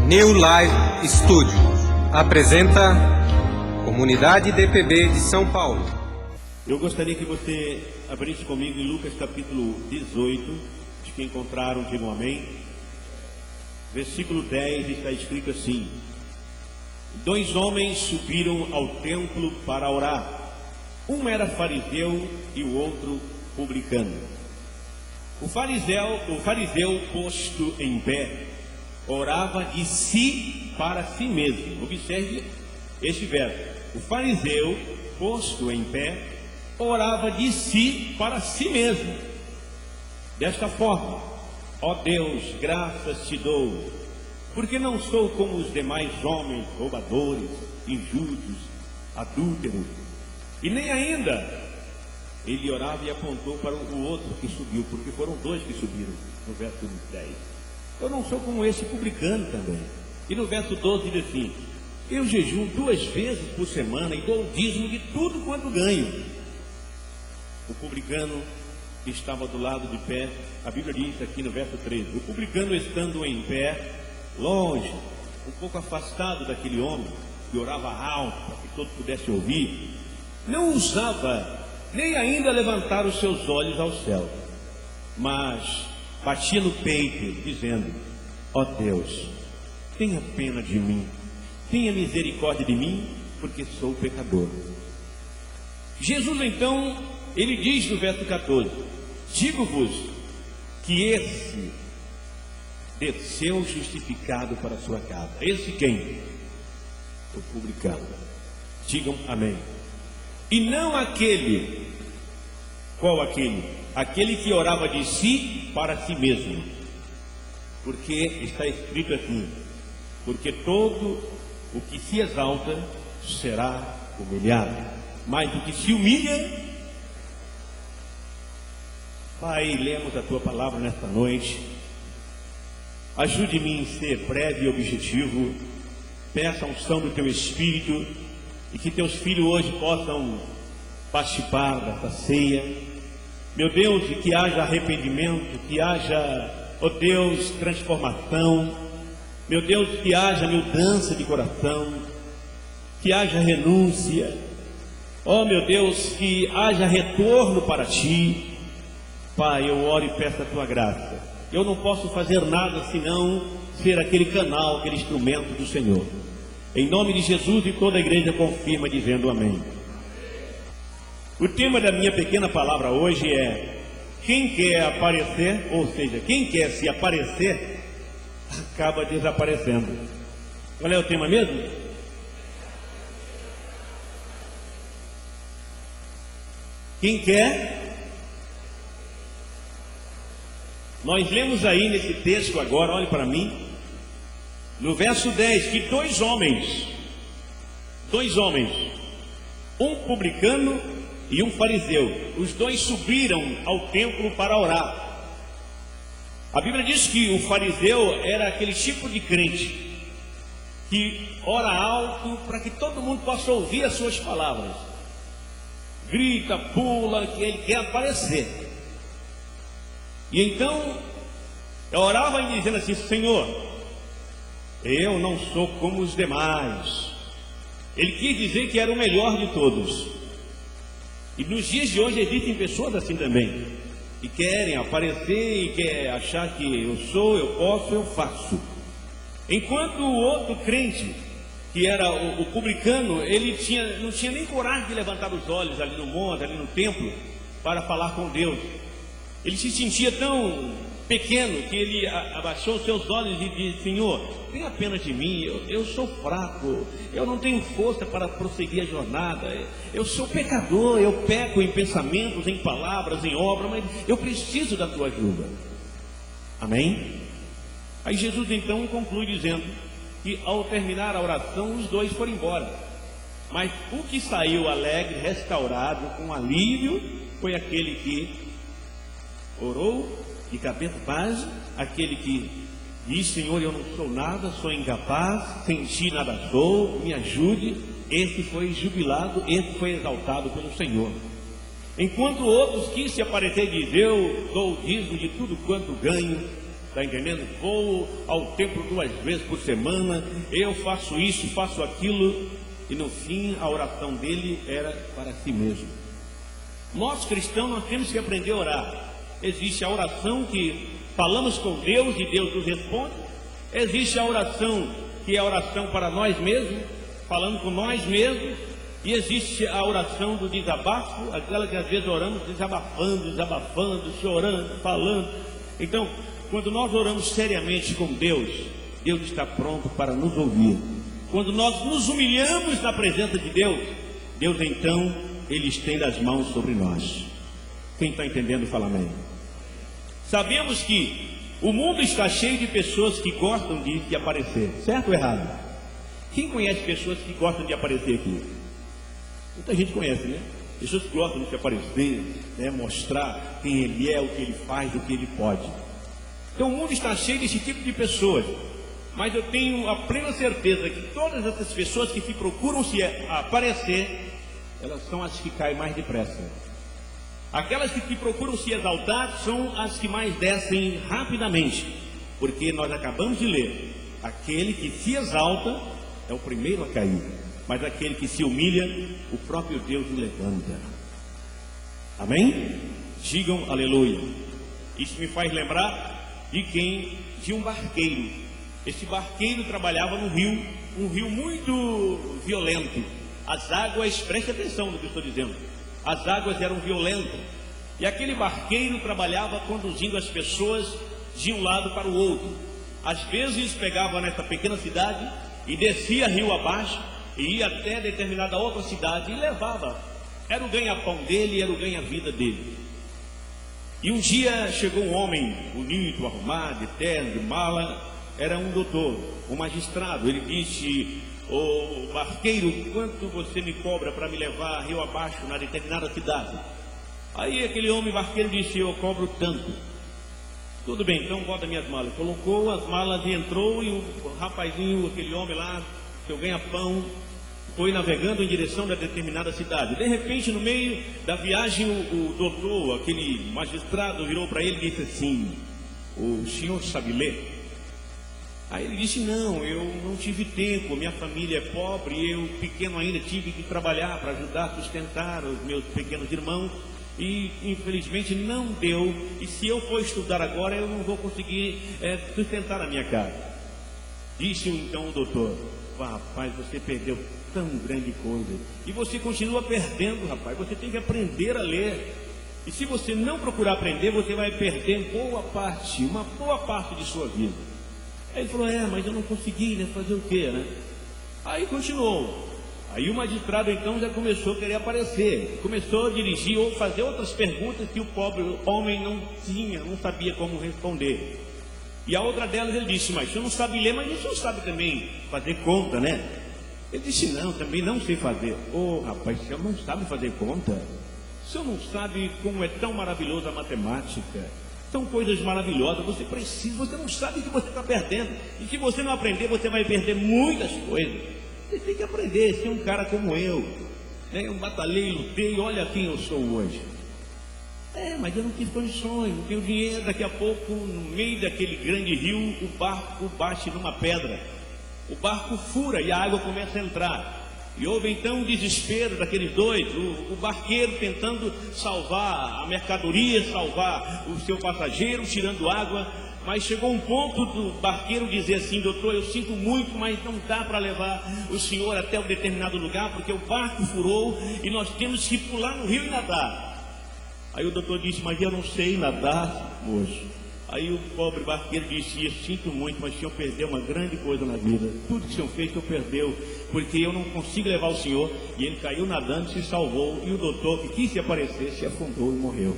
New Life Studio apresenta Comunidade DPB de São Paulo. Eu gostaria que você abrisse comigo em Lucas capítulo 18, os que encontraram, digam amém. Versículo 10 está escrito assim: 2 homens subiram ao templo para orar. Um era fariseu e o outro publicano. O fariseu posto em pé, orava de si para si mesmo. Observe este verso. O fariseu posto em pé, orava de si para si mesmo. Desta forma: ó Deus, graças te dou, porque não sou como os demais homens, roubadores, injustos, adúlteros. E nem ainda, ele orava e apontou para o outro que subiu, porque foram 2 que subiram, no verso 10. Eu não sou como esse publicano também. E no verso 12 diz assim: eu jejuo 2 vezes por semana e dou o dízimo de tudo quanto ganho. O publicano que estava do lado de pé, a Bíblia diz aqui no verso 13: o publicano estando em pé, longe, um pouco afastado daquele homem que orava alto para que todos pudessem ouvir, não ousava nem ainda levantar os seus olhos ao céu, mas batia no peito, dizendo: ó Deus, tenha pena de mim, tenha misericórdia de mim, porque sou pecador. Jesus então, ele diz no verso 14: digo-vos que esse desceu justificado para a sua casa. Esse quem? O publicano. Digam amém. E não aquele. Qual aquele? Aquele que orava de si para si mesmo. Porque está escrito assim: porque todo o que se exalta será humilhado, mas o que se humilha. Pai, lemos a tua palavra nesta noite. Ajude-me em ser breve e objetivo. Peça a unção do teu Espírito e que teus filhos hoje possam participar desta ceia. Meu Deus, e que haja arrependimento, que haja, ó Deus, transformação. Meu Deus, que haja mudança de coração, que haja renúncia. Ó meu Deus, que haja retorno para ti. Pai, eu oro e peço a tua graça. Eu não posso fazer nada senão ser aquele canal, aquele instrumento do Senhor. Em nome de Jesus, e toda a igreja confirma dizendo amém. O tema da minha pequena palavra hoje é: quem quer aparecer, ou seja, quem quer se aparecer, acaba desaparecendo. Qual é o tema mesmo? Quem quer? Nós lemos aí nesse texto agora, olhe para mim, no verso 10, que 2 homens, um publicano e um fariseu, os 2 subiram ao templo para orar. A Bíblia diz que o fariseu era aquele tipo de crente que ora alto para que todo mundo possa ouvir as suas palavras, grita, pula, que ele quer aparecer. E então orava e dizendo assim: Senhor, eu não sou como os demais. Ele quis dizer que era o melhor de todos. E nos dias de hoje existem pessoas assim também, que querem aparecer e querem achar que eu sou, eu posso, eu faço. Enquanto o outro crente, que era o publicano, ele não tinha nem coragem de levantar os olhos ali no monte, ali no templo, para falar com Deus. Ele se sentia tão pequeno que ele abaixou os seus olhos e disse: Senhor, tenha pena de mim, eu sou fraco, eu não tenho força para prosseguir a jornada, eu sou pecador, eu peco em pensamentos, em palavras, em obra, mas eu preciso da tua ajuda. Amém? Aí Jesus então conclui dizendo que ao terminar a oração os 2 foram embora, mas o que saiu alegre, restaurado, com alívio, foi aquele que orou de cabeça baixa, aquele que diz: Senhor, eu não sou nada, sou incapaz, sem ti nada sou, me ajude. Esse foi jubilado, esse foi exaltado pelo Senhor. Enquanto outros quis se aparecer e dizer: eu dou o dízimo de tudo quanto ganho, Está entendendo? Vou ao templo 2 vezes por semana, eu faço isso, faço aquilo, e no fim a oração dele era para si mesmo. Nós cristãos, nós temos que aprender a orar. Existe a oração que falamos com Deus e Deus nos responde. Existe a oração que é a oração para nós mesmos, falando com nós mesmos. E existe a oração do desabafo, aquela que às vezes oramos desabafando, chorando, falando. Então, quando nós oramos seriamente com Deus, Deus está pronto para nos ouvir. Quando nós nos humilhamos na presença de Deus, Deus então, Ele estende as mãos sobre nós. Quem está entendendo, fala amém. Sabemos que o mundo está cheio de pessoas que gostam de aparecer, certo ou errado? Quem conhece pessoas que gostam de aparecer aqui? Muita gente conhece, né? Pessoas que gostam de se aparecer, né? Mostrar quem ele é, o que ele faz, o que ele pode. Então o mundo está cheio desse tipo de pessoas. Mas eu tenho a plena certeza que todas essas pessoas que procuram se aparecer, elas são as que caem mais depressa. Aquelas que procuram se exaltar são as que mais descem rapidamente. Porque nós acabamos de ler, aquele que se exalta é o primeiro a cair, mas aquele que se humilha, o próprio Deus o levanta. Amém? Digam aleluia. Isso me faz lembrar de um barqueiro. Esse barqueiro trabalhava no rio, um rio muito violento. As águas, preste atenção no que eu estou dizendo, as águas eram violentas. E aquele barqueiro trabalhava conduzindo as pessoas de um lado para o outro. Às vezes pegava nessa pequena cidade e descia rio abaixo e ia até determinada outra cidade e levava. Era o ganha-pão dele, era o ganha-vida dele. E um dia chegou um homem bonito, arrumado, de terno, de mala. Era um doutor, um magistrado. Ele disse: ô barqueiro, quanto você me cobra para me levar rio abaixo na determinada cidade? Aí aquele homem barqueiro disse: eu cobro tanto. Tudo bem, então bota minhas malas. Colocou as malas e entrou, e o rapazinho, aquele homem lá, seu ganha-pão, foi navegando em direção da determinada cidade. De repente, no meio da viagem, o doutor, aquele magistrado, virou para ele e disse assim: o senhor sabe ler? Aí ele disse: não, eu não tive tempo, minha família é pobre, eu pequeno ainda tive que trabalhar para ajudar a sustentar os meus pequenos irmãos, e infelizmente não deu, e se eu for estudar agora eu não vou conseguir sustentar a minha casa. Disse então o doutor: rapaz, você perdeu tão grande coisa, e você continua perdendo, rapaz. Você tem que aprender a ler, e se você não procurar aprender, você vai perder uma boa parte de sua vida. Aí ele falou: mas eu não consegui, né? Fazer o quê, né? Aí continuou. Aí o magistrado então já começou a querer aparecer, começou a dirigir ou fazer outras perguntas que o pobre homem não sabia como responder. E a outra delas ele disse: mas o senhor não sabe ler, mas o senhor sabe também fazer conta, né? Ele disse: não, também não sei fazer. Rapaz, o senhor não sabe fazer conta? O senhor não sabe como é tão maravilhosa a matemática? São coisas maravilhosas, você não sabe o que você está perdendo. E se você não aprender, você vai perder muitas coisas. Você tem que aprender, ser um cara como eu, né? Eu batalhei, lutei, olha quem eu sou hoje. Mas eu não tive condições, não tenho dinheiro. Daqui a pouco, no meio daquele grande rio, o barco bate numa pedra. O barco fura e a água começa a entrar. E houve então um desespero daqueles dois, o barqueiro tentando salvar a mercadoria, salvar o seu passageiro, tirando água. Mas chegou um ponto do barqueiro dizer assim: doutor, eu sinto muito, mas não dá para levar o senhor até um determinado lugar, porque o barco furou e nós temos que pular no rio e nadar. Aí o doutor disse: mas eu não sei nadar, moço. Aí o pobre barqueiro disse: eu sinto muito, mas o senhor perdeu uma grande coisa na vida. Tudo que o senhor fez, o senhor perdeu, porque eu não consigo levar o senhor. E ele caiu nadando, se salvou, e o doutor que quis se aparecer, se afundou e morreu.